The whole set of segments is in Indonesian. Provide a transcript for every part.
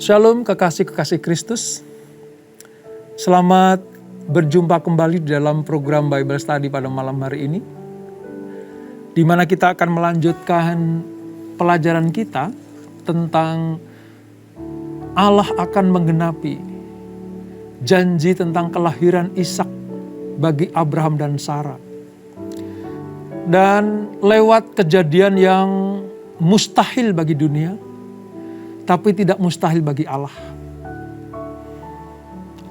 Shalom kekasih-kekasih Kristus. Selamat berjumpa kembali di dalam program Bible Study pada malam hari ini, di mana kita akan melanjutkan pelajaran kita tentang Allah akan menggenapi janji tentang kelahiran Ishak bagi Abraham dan Sarah. Dan lewat kejadian yang mustahil bagi dunia, tapi tidak mustahil bagi Allah.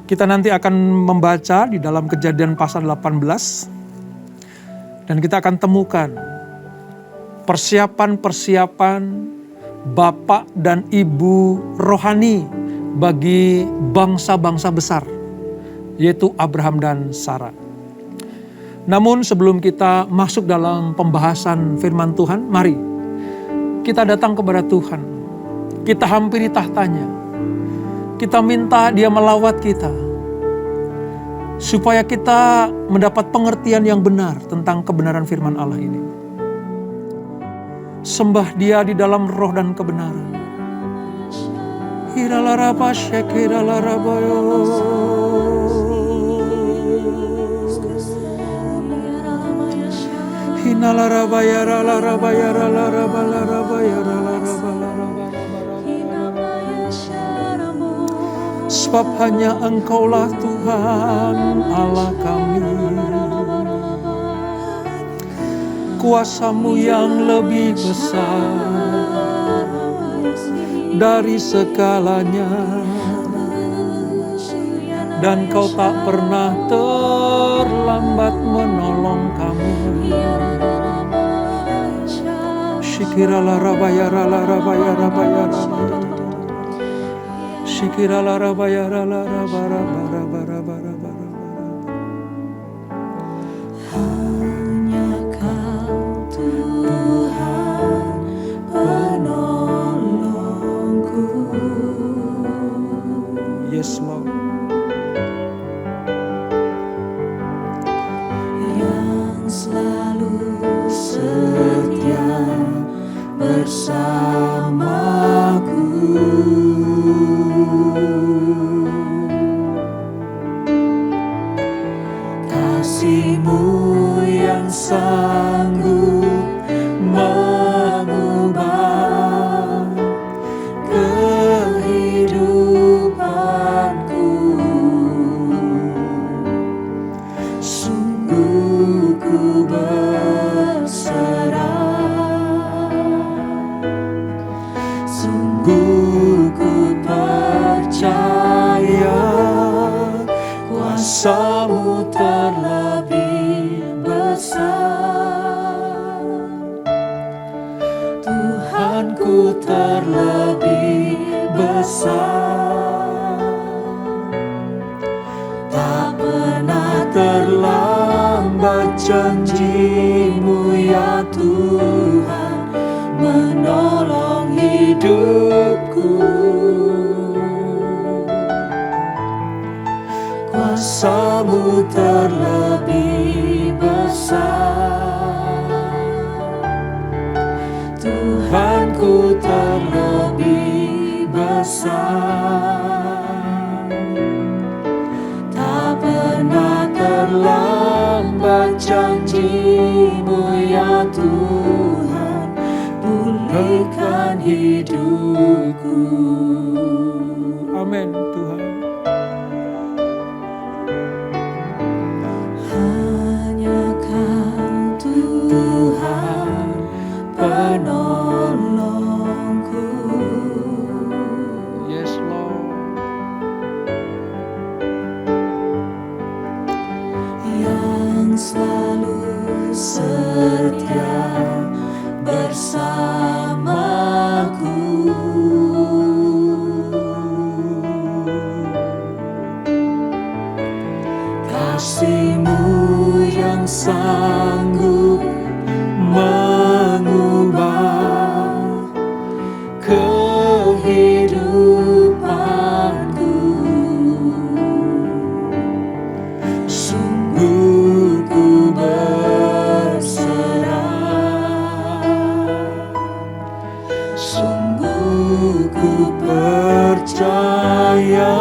Kita nanti akan membaca di dalam Kejadian pasal 18. Dan kita akan temukan persiapan-persiapan bapak dan ibu rohani bagi bangsa-bangsa besar, yaitu Abraham dan Sarah. Namun sebelum kita masuk dalam pembahasan firman Tuhan, mari kita datang kepada Tuhan. Kita hampiri tahtanya. Kita minta Dia melawat kita, supaya kita mendapat pengertian yang benar tentang kebenaran firman Allah ini. Sembah Dia di dalam roh dan kebenaran. Hiralaraba shekiralarabayo. Sebab hanya Engkaulah Tuhan Allah kami. Kuasa-Mu yang lebih besar dari segalanya, dan Kau tak pernah terlambat menolong kami. Shikirala rabaya rala rabaya rabaya rabaya. Shikirala rabaya rala rabara bara bara bara. Hanya Kau Tuhan penolongku. Yes, Lord. Yang selalu setia bersamaku. Kasih-Mu yang sanggup mengubah kehidupanku. Sungguh ku berserah, sungguh ku percaya kuasa-Mu terlebih besar. Tuhanku terlebih besar. Tak pernah terlambat janji-Mu ya Tuhan menolong hidupku. Kuasa-Mu terlebih besar. Tuhanku terlebih besar. Tak pernah terlambat janji-Mu ya Tuhan, pulihkan hidupku. Amin Tuhan. Hanya Kau Tuhan penolongku. Yes, Lord. Yang selalu setia bersamaku. Kasih-Mu yang sanggup mengubah kehidupanku. Sungguh ku berserah, sungguh ku percaya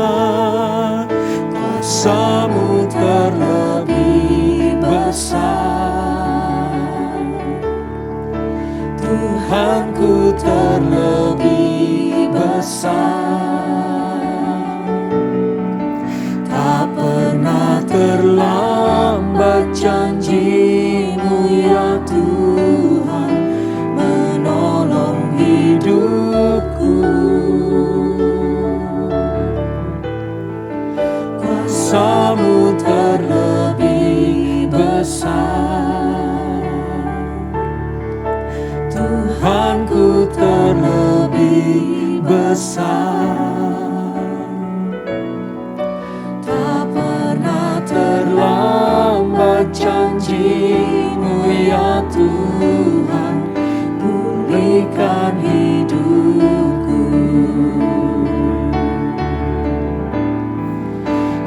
kuasa-Mu terlebih besar. Tuhanku terlebih besar. Tak pernah terlambat janji-Mu ya Tuhan menolong hidupku. Kuasa-Mu terlebih besar. Tuhanku terlebih besar. Tak pernah terlambat janji-Mu ya Tuhan pulihkan hidupku.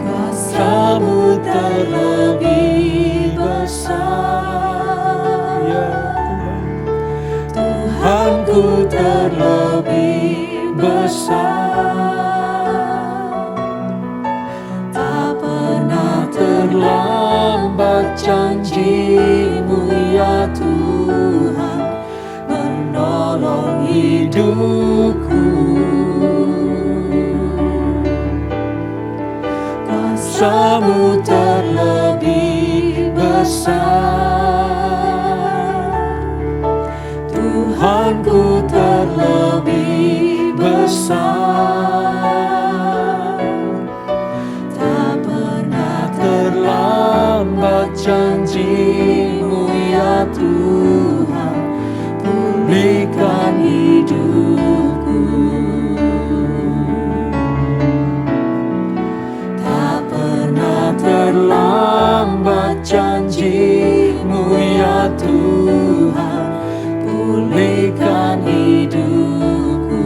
Kuasa-Mu terlebih besar. Ya Tuhan. Tuhanku terlebih besar. Tak pernah terlambat janji-Mu ya Tuhan menolong hidupku. Kuasa-Mu terlebih besar. Tuhanku terlebih besar. Tak pernah terlambat janji-Mu ya Tuhan pulihkan hidupku. Tak pernah terlambat janji-Mu ya Tuhan pulihkan hidupku.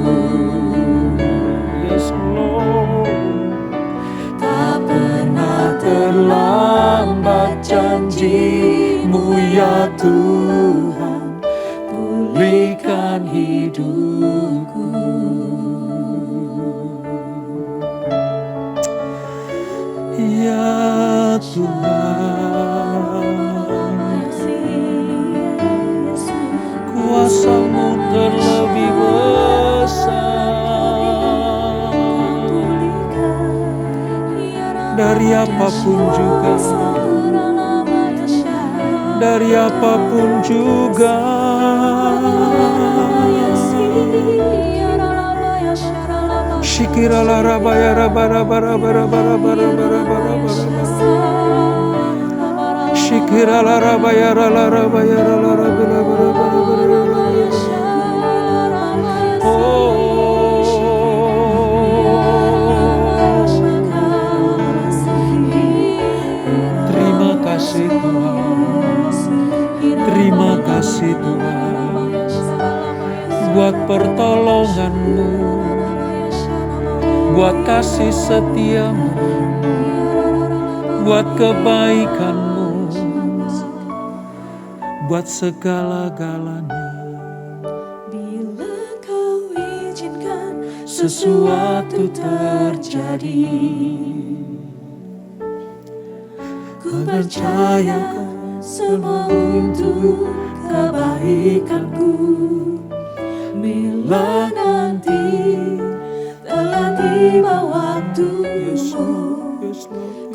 Yes Lord. Tak pernah terlambat janji-Mu ya Tuhan pulihkan hidupku. Ya Tuhan, kuasa-Mu terlebih besar. Dari apapun juga, dari apapun juga, Shikirala rabaya rabara bara bara bara bara bara bara bara. Shikirala rabaya rala rabaya rala rabila bara bara bara bara. Terima kasih Tuhan. Terima kasih Tuhan buat pertolongan-Mu, buat kasih setia-Mu, buat kebaikan-Mu, buat segala-galanya. Bila Kau izinkan Sesuatu terjadi, ku percaya semua untuk kebaikanku. Bila nanti telah tiba waktumu,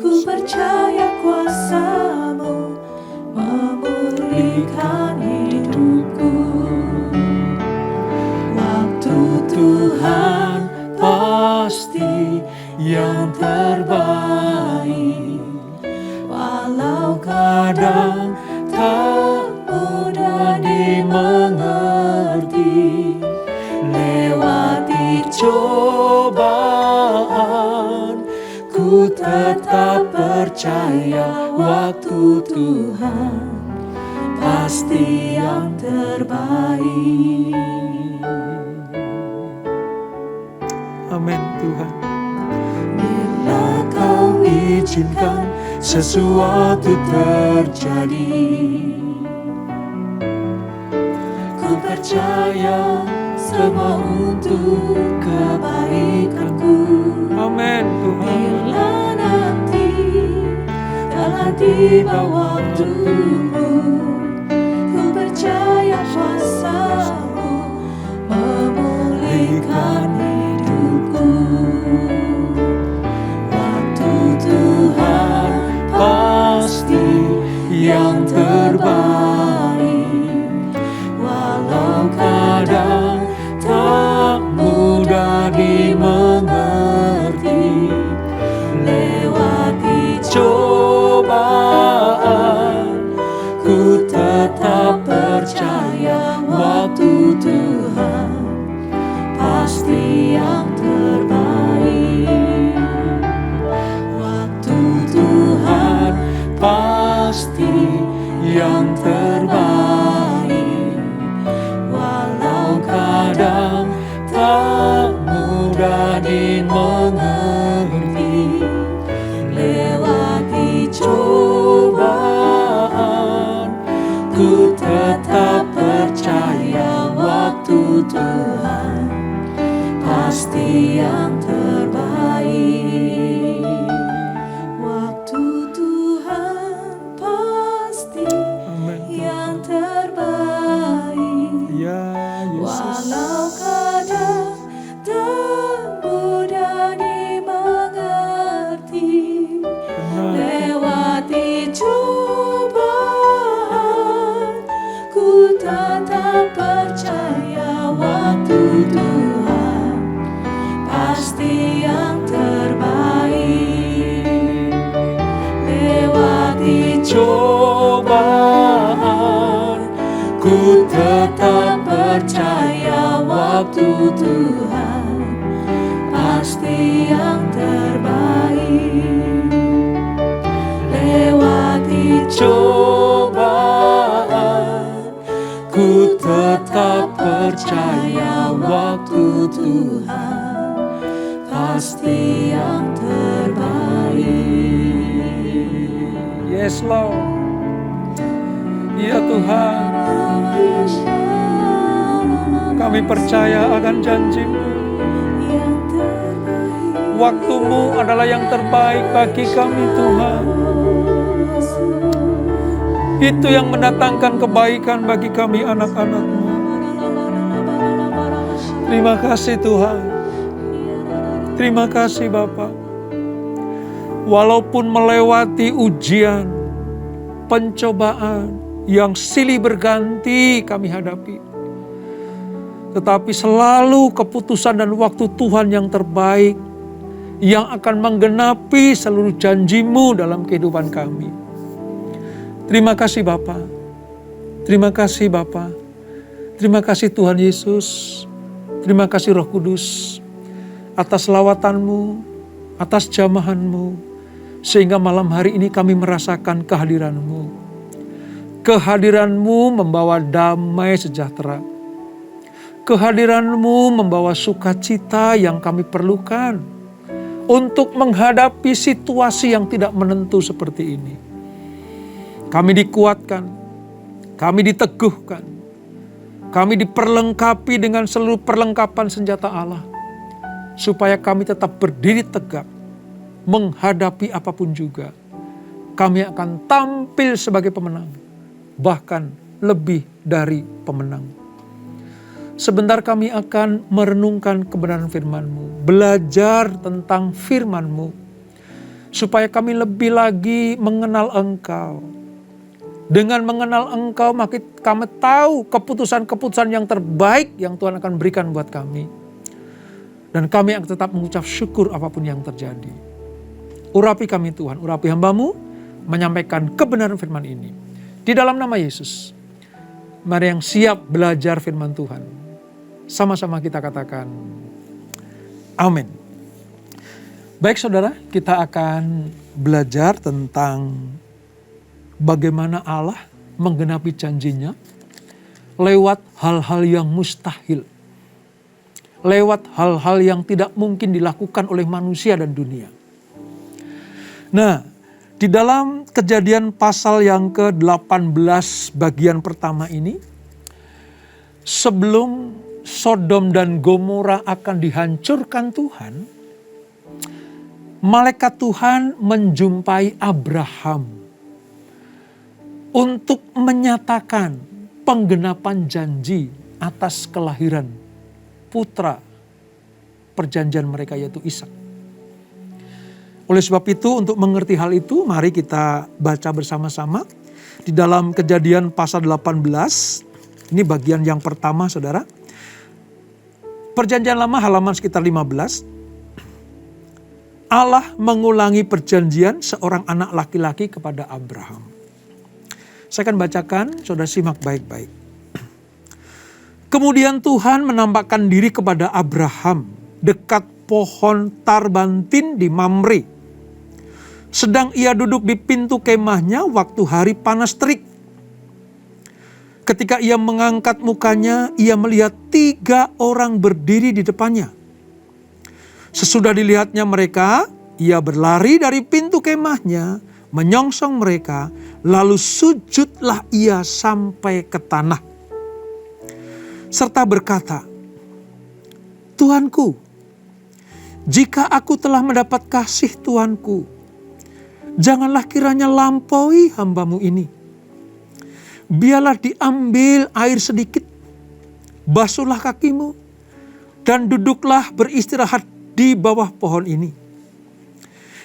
ku percaya kuasa-Mu memulihkan hidupku. Waktu Tuhan pasti yang terbaik, walau kadang tak mudah dimengerti. Lewati cobaan, ku tetap percaya waktu Tuhan pasti yang terbaik. Amin Tuhan. Bila Kau izinkan sesuatu terjadi, ku percaya percaya semua untuk kebaikanku. Amin Tuhan. Bila nanti telah tiba waktumu, ku percaya kuasa-Mu memulihkan hidupku. Waktu Tuhan pasti yang terbaik, walau kadang tak mudah dimengerti. Lewati cobaan, ku tetap percaya waktu Tuhan pasti yang terbaik. Waktu Tuhan pasti yang terbaik, walau kadang tak mudah dimengerti. Lewati cobaan, ku tetap percaya waktu Tuhan pasti yang terbaik. Waktu Tuhan pasti yang terbaik. Ya Yesus. Walau kadang tak mudah dimengerti. Lewati cobaan, ku tetap percaya waktu Tuhan pasti yang terbaik. Lewati cobaan, ku tetap percaya waktu Tuhan pasti yang terbaik. Lewati cobaan, ku tetap percaya waktu Tuhan pasti yang terbaik. Yes Lord. Ya Tuhan, kami percaya akan janji-Mu. Waktu-Mu adalah yang terbaik bagi kami Tuhan. Itu yang mendatangkan kebaikan bagi kami anak-anak-Mu. Terima kasih Tuhan. Terima kasih Bapa. Walaupun melewati ujian, pencobaan yang silih berganti kami hadapi, tetapi selalu keputusan dan waktu Tuhan yang terbaik yang akan menggenapi seluruh janji-Mu dalam kehidupan kami. Terima kasih Bapa. Terima kasih Bapa. Terima kasih Tuhan Yesus. Terima kasih Roh Kudus atas lawatan-Mu, atas jamahan-Mu, sehingga malam hari ini kami merasakan kehadiran-Mu. Kehadiran-Mu membawa damai sejahtera. Kehadiran-Mu membawa sukacita yang kami perlukan untuk menghadapi situasi yang tidak menentu seperti ini. Kami dikuatkan, kami diteguhkan, kami diperlengkapi dengan seluruh perlengkapan senjata Allah, supaya kami tetap berdiri tegak, menghadapi apapun juga. Kami akan tampil sebagai pemenang, bahkan lebih dari pemenang. Sebentar kami akan merenungkan kebenaran firman-Mu, belajar tentang firman-Mu, supaya kami lebih lagi mengenal Engkau. Dengan mengenal Engkau, maka kami tahu keputusan-keputusan yang terbaik yang Tuhan akan berikan buat kami. Dan kami akan tetap mengucap syukur apapun yang terjadi. Urapi kami Tuhan, urapi hamba-Mu, menyampaikan kebenaran firman ini. Di dalam nama Yesus, mari yang siap belajar firman Tuhan. Sama-sama kita katakan, amin. Baik saudara, kita akan belajar tentang bagaimana Allah menggenapi janjinya lewat hal-hal yang mustahil. Lewat hal-hal yang tidak mungkin dilakukan oleh manusia dan dunia. Nah, di dalam Kejadian pasal yang ke-18 bagian pertama ini, sebelum Sodom dan Gomora akan dihancurkan Tuhan, malaikat Tuhan menjumpai Abraham untuk menyatakan penggenapan janji atas kelahiran putra perjanjian mereka, yaitu Ishak. Oleh sebab itu, untuk mengerti hal itu, mari kita baca bersama-sama di dalam Kejadian pasal 18. Ini bagian yang pertama, saudara. Perjanjian Lama halaman sekitar 15. Allah mengulangi perjanjian seorang anak laki-laki kepada Abraham. Saya akan bacakan, saudara simak baik-baik. Kemudian Tuhan menampakkan diri kepada Abraham dekat pohon tarbantin di Mamre. Sedang ia duduk di pintu kemahnya waktu hari panas terik. Ketika ia mengangkat mukanya, ia melihat 3 orang berdiri di depannya. Sesudah dilihatnya mereka, ia berlari dari pintu kemahnya, menyongsong mereka, lalu sujudlah ia sampai ke tanah. Serta berkata, "Tuanku, jika aku telah mendapat kasih Tuanku, janganlah kiranya lampaui hamba-Mu ini. Biarlah diambil air sedikit, basuhlah kakimu, dan duduklah beristirahat di bawah pohon ini.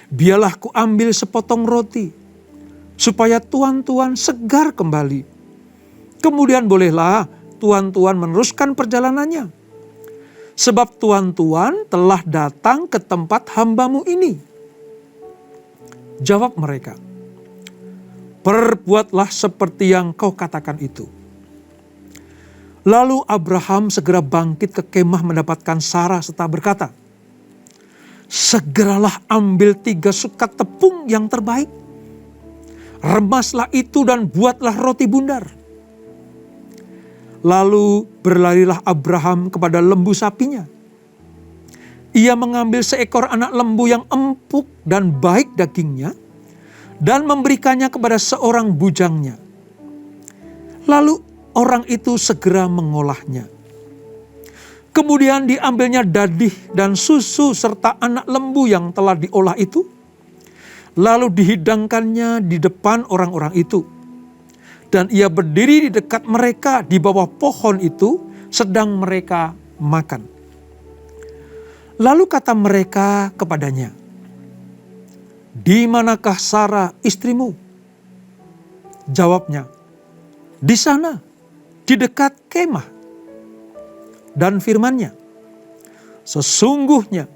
Biarlah ku ambil sepotong roti, supaya tuan-tuan segar kembali. Kemudian bolehlah tuan-tuan meneruskan perjalanannya. Sebab tuan-tuan telah datang ke tempat hamba-Mu ini." Jawab mereka, "Perbuatlah seperti yang kau katakan itu." Lalu Abraham segera bangkit ke kemah mendapatkan Sarah serta berkata, "Segeralah ambil 3 sukat tepung yang terbaik. Remaslah itu dan buatlah roti bundar." Lalu berlarilah Abraham kepada lembu sapinya. Ia mengambil seekor anak lembu yang empuk dan baik dagingnya dan memberikannya kepada seorang bujangnya. Lalu orang itu segera mengolahnya. Kemudian diambilnya dadih dan susu serta anak lembu yang telah diolah itu, lalu dihidangkannya di depan orang-orang itu. Dan ia berdiri di dekat mereka di bawah pohon itu, sedang mereka makan. Lalu kata mereka kepadanya, "Di manakah Sarah istrimu?" Jawabnya, "Di sana, di dekat kemah." Dan firman-Nya, "Sesungguhnya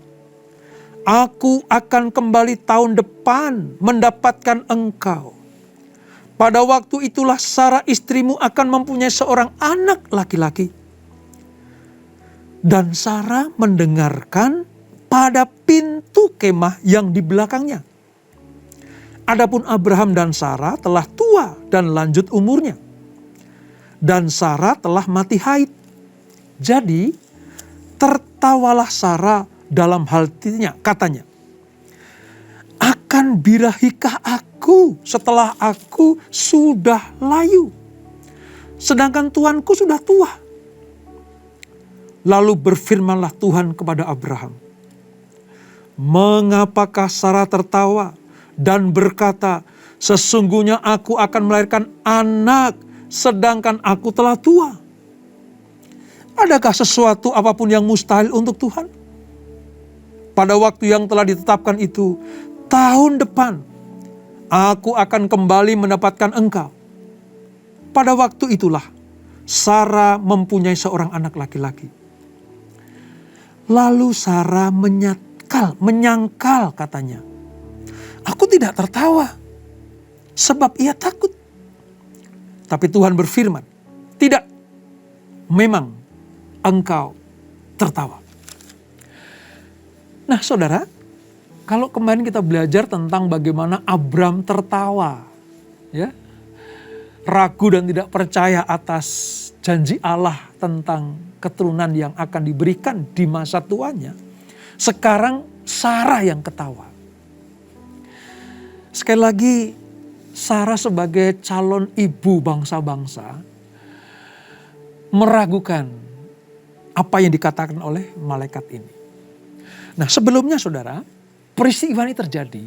aku akan kembali tahun depan mendapatkan engkau. Pada waktu itulah Sarah istrimu akan mempunyai seorang anak laki-laki." Dan Sarah mendengarkan pada pintu kemah yang di belakangnya. Adapun Abraham dan Sarah telah tua dan lanjut umurnya. Dan Sarah telah mati haid. Jadi tertawalah Sarah dalam hatinya, katanya, "Akan birahikah aku setelah aku sudah layu? Sedangkan tuanku sudah tua." Lalu berfirmanlah Tuhan kepada Abraham, "Mengapakah Sarah tertawa dan berkata, 'Sesungguhnya aku akan melahirkan anak, sedangkan aku telah tua'? Adakah sesuatu apapun yang mustahil untuk Tuhan? Pada waktu yang telah ditetapkan itu, tahun depan, aku akan kembali mendapatkan engkau." Pada waktu itulah, Sarah mempunyai seorang anak laki-laki. Lalu Sarah menyangkal katanya, "Aku tidak tertawa, sebab ia takut." Tapi Tuhan berfirman, "Tidak, memang engkau tertawa." Nah saudara, kalau kemarin kita belajar tentang bagaimana Abram tertawa, ya, ragu dan tidak percaya atas janji Allah tentang keturunan yang akan diberikan di masa tuanya. Sekarang Sarah yang ketawa. Sekali lagi, Sarah sebagai calon ibu bangsa-bangsa meragukan apa yang dikatakan oleh malaikat ini. Nah, sebelumnya saudara, peristiwa ini terjadi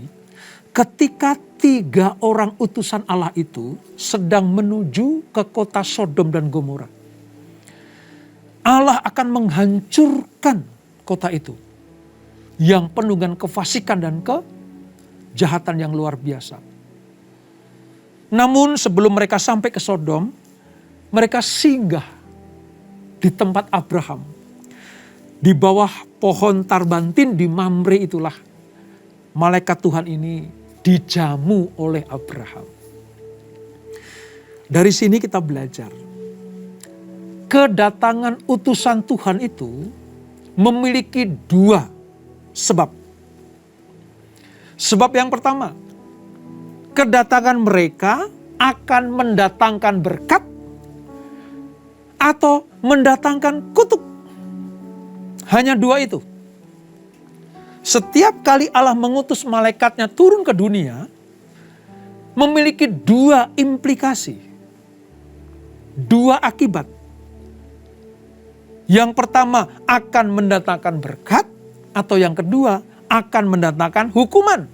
ketika 3 orang utusan Allah itu sedang menuju ke kota Sodom dan Gomora. Allah akan menghancurkan kota itu yang penuh dengan kefasikan dan kejahatan yang luar biasa. Namun sebelum mereka sampai ke Sodom, mereka singgah di tempat Abraham. Di bawah pohon tarbantin di Mamre itulah malaikat Tuhan ini dijamu oleh Abraham. Dari sini kita belajar, kedatangan utusan Tuhan itu memiliki 2 sebab. Sebab yang pertama, kedatangan mereka akan mendatangkan berkat atau mendatangkan kutuk. Hanya 2 itu. Setiap kali Allah mengutus malaikatnya turun ke dunia, memiliki 2 implikasi, 2 akibat. Yang pertama akan mendatangkan berkat, atau yang kedua akan mendatangkan hukuman.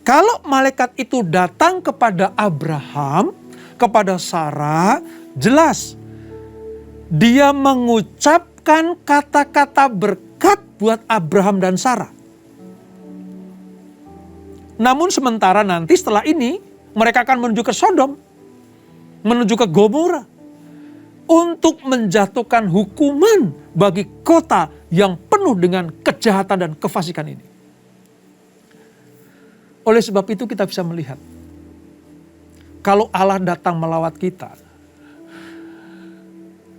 Kalau malaikat itu datang kepada Abraham, kepada Sarah, jelas dia mengucapkan kata-kata berkat buat Abraham dan Sarah. Namun sementara nanti setelah ini mereka akan menuju ke Sodom, menuju ke Gomora, untuk menjatuhkan hukuman bagi kota yang penuh dengan kejahatan dan kefasikan ini. Oleh sebab itu kita bisa melihat, kalau Allah datang melawat kita,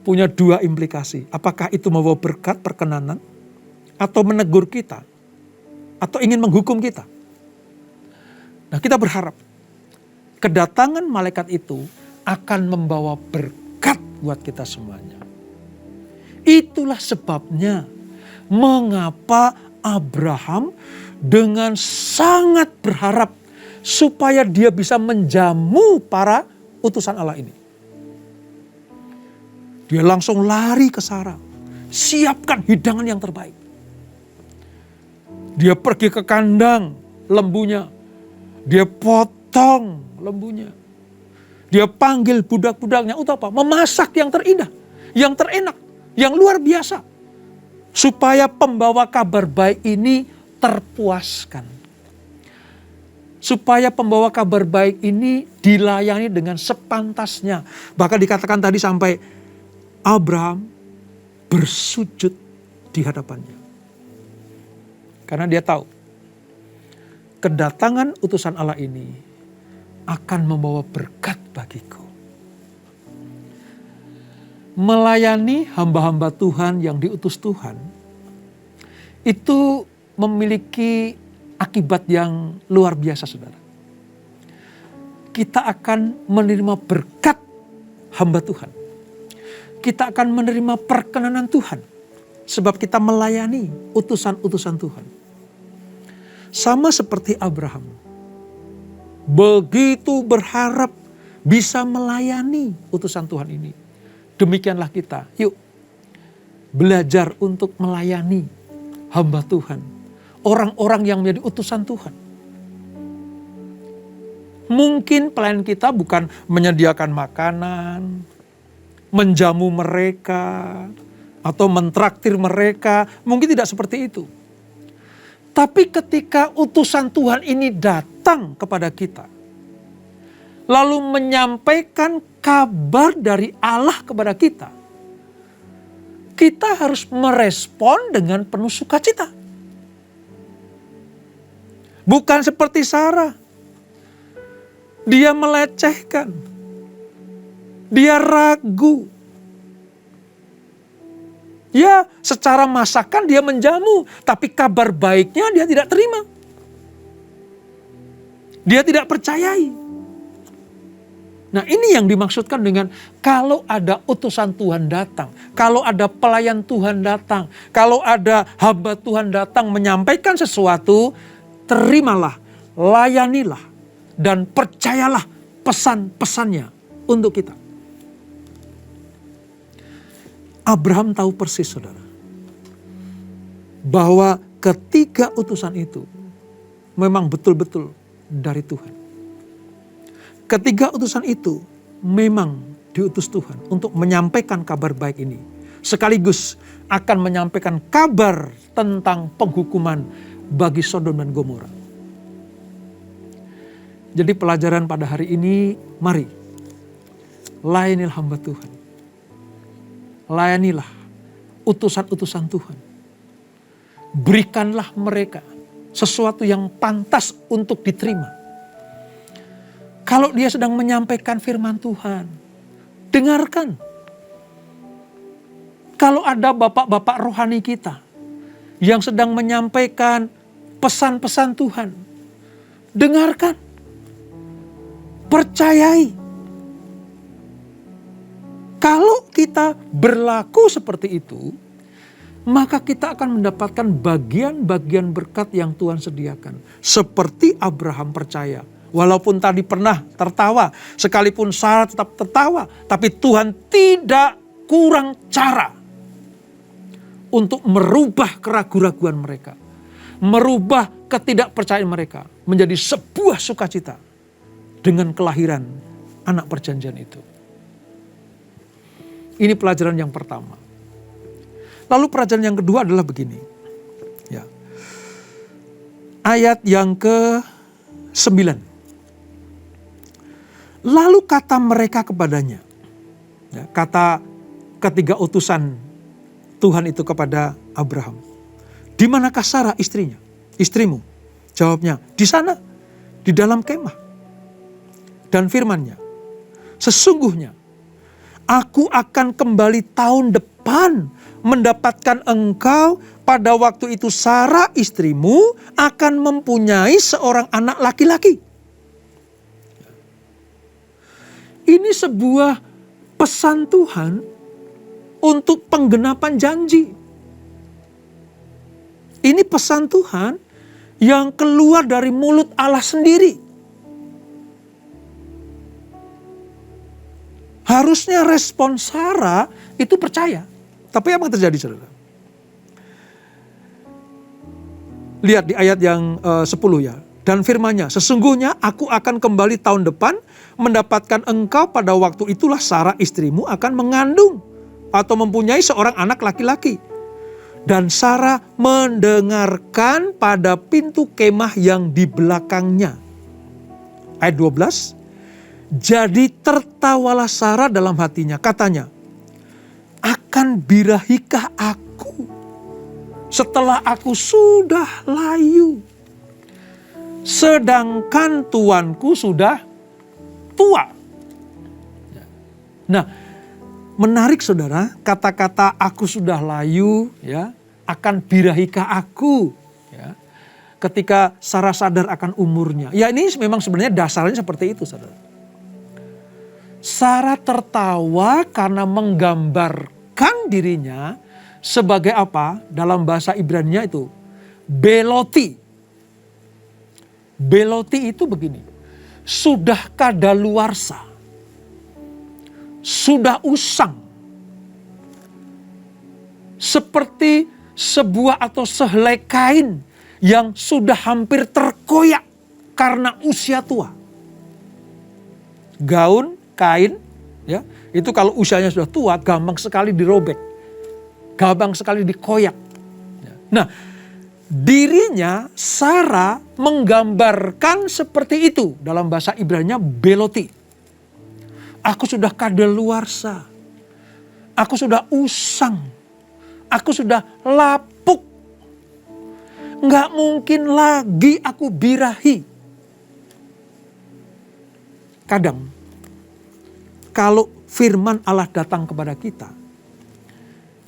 punya 2 implikasi. Apakah itu membawa berkat, perkenanan, atau menegur kita, atau ingin menghukum kita. Nah, kita berharap kedatangan malaikat itu akan membawa berkat buat kita semuanya. Itulah sebabnya mengapa Abraham dengan sangat berharap supaya dia bisa menjamu para utusan Allah ini. Dia langsung lari ke Sarah, siapkan hidangan yang terbaik. Dia pergi ke kandang lembunya, dia potong lembunya. Dia panggil budak-budaknya untuk apa? Memasak yang terindah, yang terenak, yang luar biasa. Supaya pembawa kabar baik ini terpuaskan. Supaya pembawa kabar baik ini dilayani dengan sepantasnya. Bahkan dikatakan tadi sampai Abraham bersujud di hadapannya. Karena dia tahu kedatangan utusan Allah ini akan membawa berkat bagiku. Melayani hamba-hamba Tuhan yang diutus Tuhan itu memiliki akibat yang luar biasa, saudara. Kita akan menerima berkat hamba Tuhan. Kita akan menerima perkenanan Tuhan. Sebab kita melayani utusan-utusan Tuhan. Sama seperti Abraham. Begitu berharap bisa melayani utusan Tuhan ini. Demikianlah kita. Yuk belajar untuk melayani hamba Tuhan. Orang-orang yang menjadi utusan Tuhan. Mungkin pelayan kita bukan menyediakan makanan, menjamu mereka, atau mentraktir mereka. Mungkin tidak seperti itu. Tapi ketika utusan Tuhan ini datang kepada kita, lalu menyampaikan kabar dari Allah kepada kita, kita harus merespon dengan penuh sukacita. Bukan seperti Sarah. Dia melecehkan. Dia ragu. Ya, secara masakan dia menjamu, tapi kabar baiknya dia tidak terima. Dia tidak percayai. Nah, ini yang dimaksudkan dengan kalau ada utusan Tuhan datang, kalau ada pelayan Tuhan datang, kalau ada hamba Tuhan datang menyampaikan sesuatu, terimalah, layanilah, dan percayalah pesan-pesannya untuk kita. Abraham tahu persis, saudara, bahwa ketiga utusan itu memang betul-betul dari Tuhan. Ketiga utusan itu memang diutus Tuhan untuk menyampaikan kabar baik ini. Sekaligus akan menyampaikan kabar tentang penghukuman bagi Sodom dan Gomora. Jadi pelajaran pada hari ini, mari layanilah hamba Tuhan. Layanilah utusan-utusan Tuhan. Berikanlah mereka sesuatu yang pantas untuk diterima. Kalau dia sedang menyampaikan firman Tuhan, dengarkan. Kalau ada bapak-bapak rohani kita yang sedang menyampaikan pesan-pesan Tuhan, dengarkan. Percayai. Kalau kita berlaku seperti itu, maka kita akan mendapatkan bagian-bagian berkat yang Tuhan sediakan. Seperti Abraham percaya. Walaupun tadi pernah tertawa, sekalipun Sarah tetap tertawa, tapi Tuhan tidak kurang cara untuk merubah keraguan-raguan mereka. Merubah ketidakpercayaan mereka menjadi sebuah sukacita dengan kelahiran anak perjanjian itu. Ini pelajaran yang pertama. Lalu pelajaran yang kedua adalah begini. Ya. Ayat yang ke-9. Lalu kata mereka kepadanya. Ya, kata ketiga utusan Tuhan itu kepada Abraham. Di manakah Sarah istrinya? Istrimu? Jawabnya, di sana, di dalam kemah. Dan firman-Nya, sesungguhnya aku akan kembali tahun depan mendapatkan engkau, pada waktu itu Sarah istrimu akan mempunyai seorang anak laki-laki. Ini sebuah pesan Tuhan untuk penggenapan janji. Ini pesan Tuhan yang keluar dari mulut Allah sendiri. Harusnya respon Sarah itu percaya. Tapi apa yang terjadi, saudara? Lihat di ayat yang 10 ya. Dan firman-Nya, sesungguhnya aku akan kembali tahun depan mendapatkan engkau, pada waktu itulah Sarah istrimu akan mengandung atau mempunyai seorang anak laki-laki. Dan Sarah mendengarkan pada pintu kemah yang di belakangnya. Ayat 12. Jadi tertawalah Sarah dalam hatinya, katanya, akan birahikah aku setelah aku sudah layu, sedangkan tuanku sudah tua. Nah, menarik saudara, kata-kata aku sudah layu, ya, akan birahikah aku, ya, ketika Sarah sadar akan umurnya. Ya, ini memang sebenarnya dasarnya seperti itu, saudara. Sarah tertawa karena menggambarkan dirinya sebagai apa? Dalam bahasa Ibrani itu beloti. Beloti itu begini. Sudah kadaluarsa. Sudah usang. Seperti sebuah atau sehelai kain yang sudah hampir terkoyak karena usia tua. Gaun, kain, ya, itu kalau usianya sudah tua gampang sekali dirobek, gampang sekali dikoyak. Nah, dirinya Sarah menggambarkan seperti itu dalam bahasa Ibrani-nya beloti. Aku sudah kadaluarsa, aku sudah usang, aku sudah lapuk, nggak mungkin lagi aku birahi. Kadang kalau firman Allah datang kepada kita,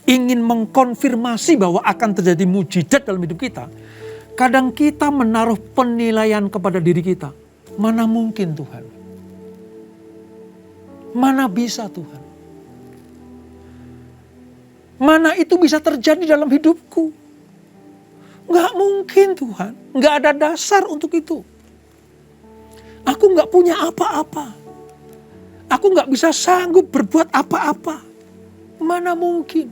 ingin mengkonfirmasi bahwa akan terjadi mujizat dalam hidup kita, kadang kita menaruh penilaian kepada diri kita. Mana mungkin Tuhan? Mana bisa Tuhan? Mana itu bisa terjadi dalam hidupku? Nggak mungkin Tuhan, nggak ada dasar untuk itu. Aku nggak punya apa-apa. Aku nggak bisa sanggup berbuat apa-apa. Mana mungkin.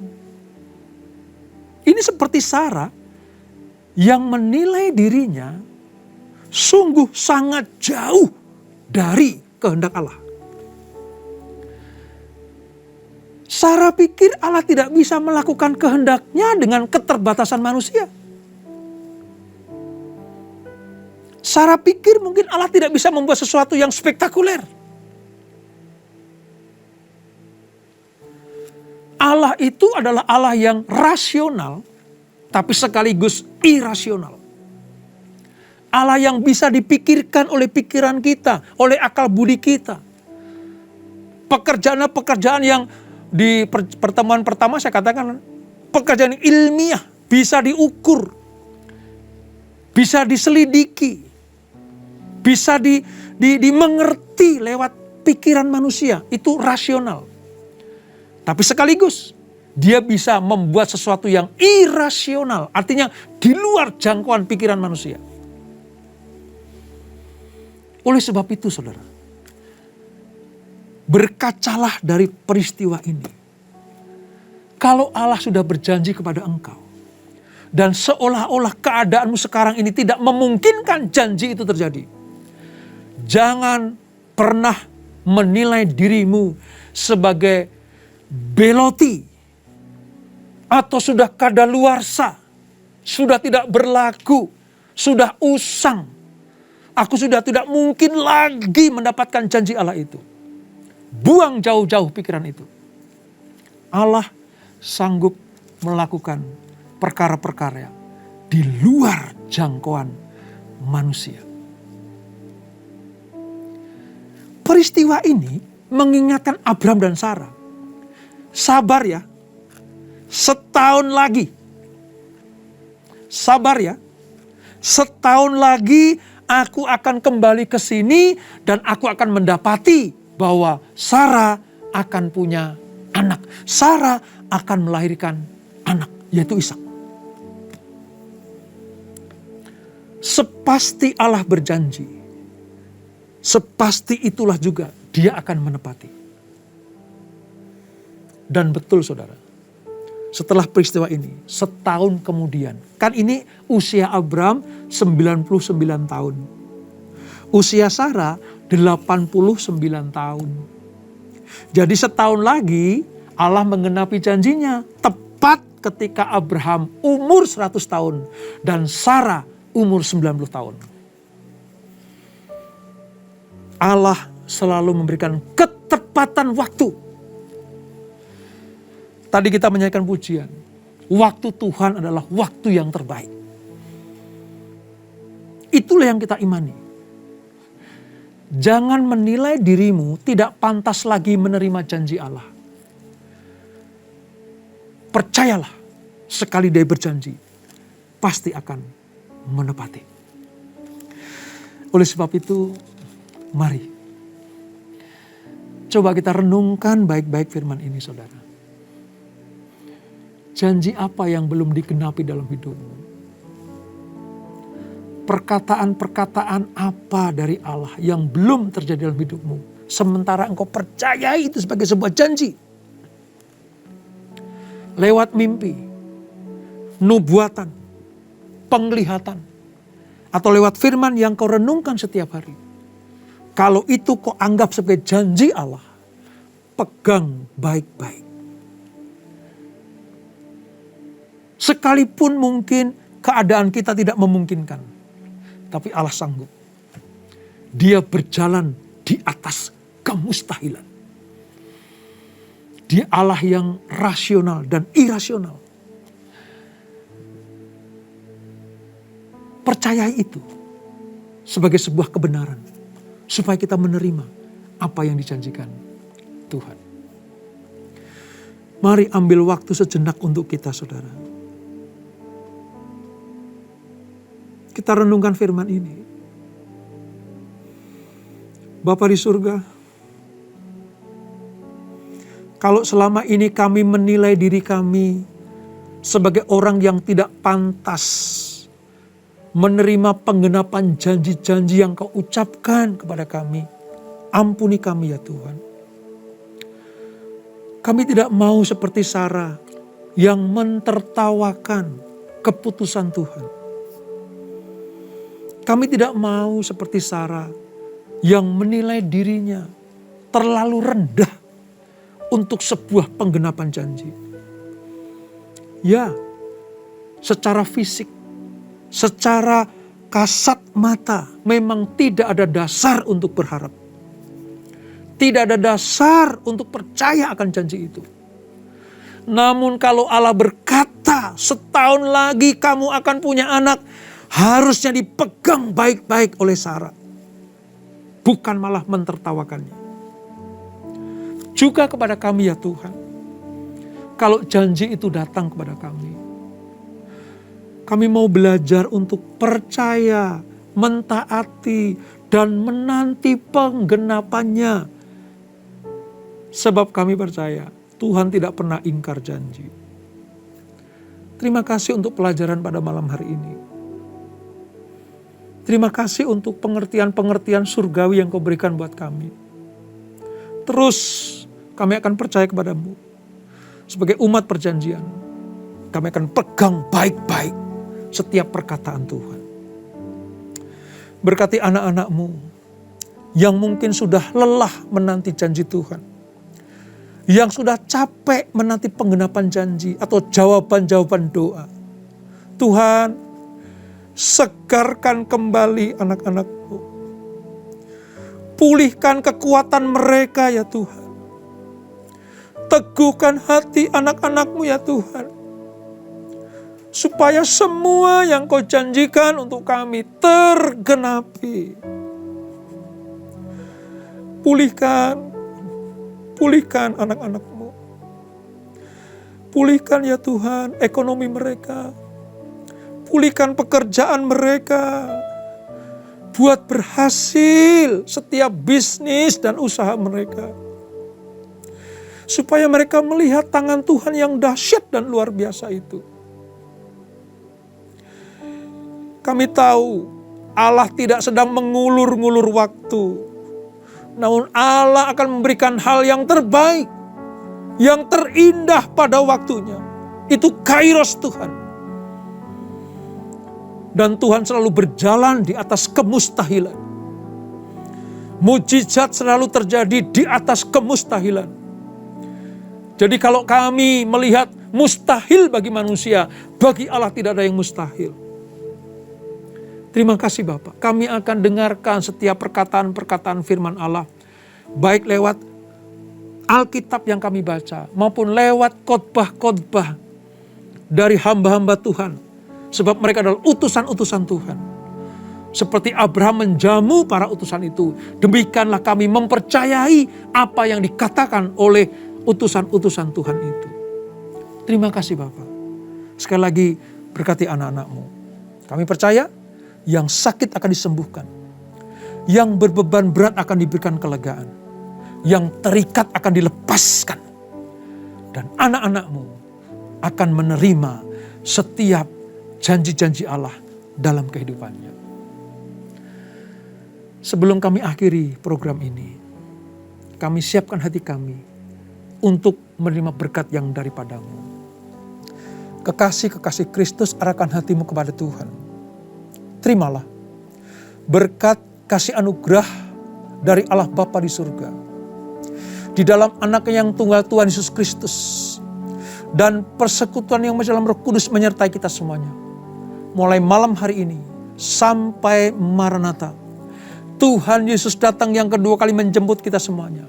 Ini seperti Sarah yang menilai dirinya sungguh sangat jauh dari kehendak Allah. Sarah pikir Allah tidak bisa melakukan kehendaknya dengan keterbatasan manusia. Sarah pikir mungkin Allah tidak bisa membuat sesuatu yang spektakuler. Allah itu adalah Allah yang rasional, tapi sekaligus irasional. Allah yang bisa dipikirkan oleh pikiran kita, oleh akal budi kita. Pekerjaan-pekerjaan yang di pertemuan pertama saya katakan, pekerjaan yang ilmiah, bisa diukur, bisa diselidiki, bisa dimengerti lewat pikiran manusia, itu rasional. Tapi sekaligus dia bisa membuat sesuatu yang irasional, artinya di luar jangkauan pikiran manusia. Oleh sebab itu saudara, berkacalah dari peristiwa ini. Kalau Allah sudah berjanji kepada engkau, dan seolah-olah keadaanmu sekarang ini tidak memungkinkan janji itu terjadi, jangan pernah menilai dirimu sebagai beloti atau sudah kadaluarsa, sudah tidak berlaku, sudah usang. Aku sudah tidak mungkin lagi mendapatkan janji Allah itu. Buang jauh-jauh pikiran itu. Allah sanggup melakukan perkara-perkara di luar jangkauan manusia. Peristiwa ini mengingatkan Abraham dan Sarah. Sabar ya, setahun lagi. Sabar ya, setahun lagi aku akan kembali ke sini dan aku akan mendapati bahwa Sarah akan punya anak. Sarah akan melahirkan anak, yaitu Ishak. Sepasti Allah berjanji, sepasti itulah juga dia akan menepati. Dan betul saudara, setelah peristiwa ini, setahun kemudian, kan ini usia Abraham 99 tahun. Usia Sarah 89 tahun. Jadi setahun lagi Allah menggenapi janjinya. Tepat ketika Abraham umur 100 tahun dan Sarah umur 90 tahun. Allah selalu memberikan ketepatan waktu. Tadi kita menyanyikan pujian. Waktu Tuhan adalah waktu yang terbaik. Itulah yang kita imani. Jangan menilai dirimu tidak pantas lagi menerima janji Allah. Percayalah, sekali dia berjanji, pasti akan menepati. Oleh sebab itu, mari. Coba kita renungkan baik-baik firman ini saudara. Janji apa yang belum digenapi dalam hidupmu? Perkataan-perkataan apa dari Allah yang belum terjadi dalam hidupmu? Sementara engkau percayai itu sebagai sebuah janji. Lewat mimpi, nubuatan, penglihatan, atau lewat firman yang kau renungkan setiap hari. Kalau itu kau anggap sebagai janji Allah, pegang baik-baik. Sekalipun mungkin keadaan kita tidak memungkinkan, tapi Allah sanggup. Dia berjalan di atas kemustahilan. Dia Allah yang rasional dan irasional. Percayai itu sebagai sebuah kebenaran, supaya kita menerima apa yang dijanjikan Tuhan. Mari ambil waktu sejenak untuk kita saudara. Kita renungkan firman ini. Bapa di surga, kalau selama ini kami menilai diri kami sebagai orang yang tidak pantas menerima penggenapan janji-janji yang kau ucapkan kepada kami, ampuni kami ya Tuhan. Kami tidak mau seperti Sarah yang mentertawakan keputusan Tuhan. Kami tidak mau seperti Sarah yang menilai dirinya terlalu rendah untuk sebuah penggenapan janji. Ya, secara fisik, secara kasat mata memang tidak ada dasar untuk berharap. Tidak ada dasar untuk percaya akan janji itu. Namun kalau Allah berkata, setahun lagi kamu akan punya anak, harusnya dipegang baik-baik oleh Sarah. Bukan malah mentertawakannya. Juga kepada kami ya Tuhan. Kalau janji itu datang kepada kami mau belajar untuk percaya, mentaati, dan menanti penggenapannya. Sebab kami percaya Tuhan tidak pernah ingkar janji. Terima kasih untuk pelajaran pada malam hari ini. Terima kasih untuk pengertian-pengertian surgawi yang Kau berikan buat kami. Terus kami akan percaya kepadamu. Sebagai umat perjanjian, kami akan pegang baik-baik setiap perkataan Tuhan. Berkati anak-anak-Mu yang mungkin sudah lelah menanti janji Tuhan. Yang sudah capek menanti penggenapan janji atau jawaban-jawaban doa. Tuhan, segarkan kembali anak-anak-Mu. Pulihkan kekuatan mereka ya Tuhan. Teguhkan hati anak-anak-Mu ya Tuhan. Supaya semua yang Kau janjikan untuk kami tergenapi. Pulihkan anak-anak-Mu. Pulihkan ya Tuhan ekonomi mereka. Pulihkan pekerjaan mereka. Buat berhasil setiap bisnis dan usaha mereka. Supaya mereka melihat tangan Tuhan yang dahsyat dan luar biasa itu. Kami tahu Allah tidak sedang mengulur-ngulur waktu. Namun Allah akan memberikan hal yang terbaik. Yang terindah pada waktunya. Itu kairos Tuhan. Dan Tuhan selalu berjalan di atas kemustahilan. Mujizat selalu terjadi di atas kemustahilan. Jadi kalau kami melihat mustahil bagi manusia, bagi Allah tidak ada yang mustahil. Terima kasih Bapak. Kami akan dengarkan setiap perkataan-perkataan firman Allah. Baik lewat Alkitab yang kami baca, maupun lewat khotbah-khotbah dari hamba-hamba Tuhan. Sebab mereka adalah utusan-utusan Tuhan. Seperti Abraham menjamu para utusan itu, demikianlah kami mempercayai apa yang dikatakan oleh utusan-utusan Tuhan itu. Terima kasih Bapak. Sekali lagi berkati anak-anak-Mu. Kami percaya yang sakit akan disembuhkan. Yang berbeban berat akan diberikan kelegaan. Yang terikat akan dilepaskan. Dan anak-anak-Mu akan menerima setiap janji-janji Allah dalam kehidupannya. Sebelum kami akhiri program ini, kami siapkan hati kami untuk menerima berkat yang daripada-Mu. Kekasih-kekasih Kristus, arahkan hatimu kepada Tuhan. Terimalah berkat kasih anugerah dari Allah Bapa di surga. Di dalam Anaknya yang tunggal Tuhan Yesus Kristus. Dan persekutuan yang dalam Roh Kudus menyertai kita semuanya. Mulai malam hari ini sampai Maranatha. Tuhan Yesus datang yang kedua kali menjemput kita semuanya.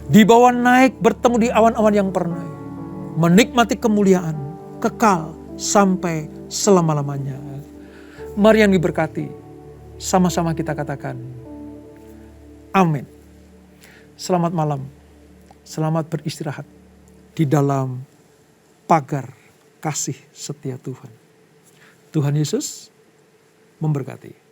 Dibawa naik bertemu di awan-awan yang permai. Menikmati kemuliaan kekal sampai selama-lamanya. Mari yang diberkati, sama-sama kita katakan amin. Selamat malam, selamat beristirahat di dalam pagar kasih setia Tuhan. Tuhan Yesus memberkati.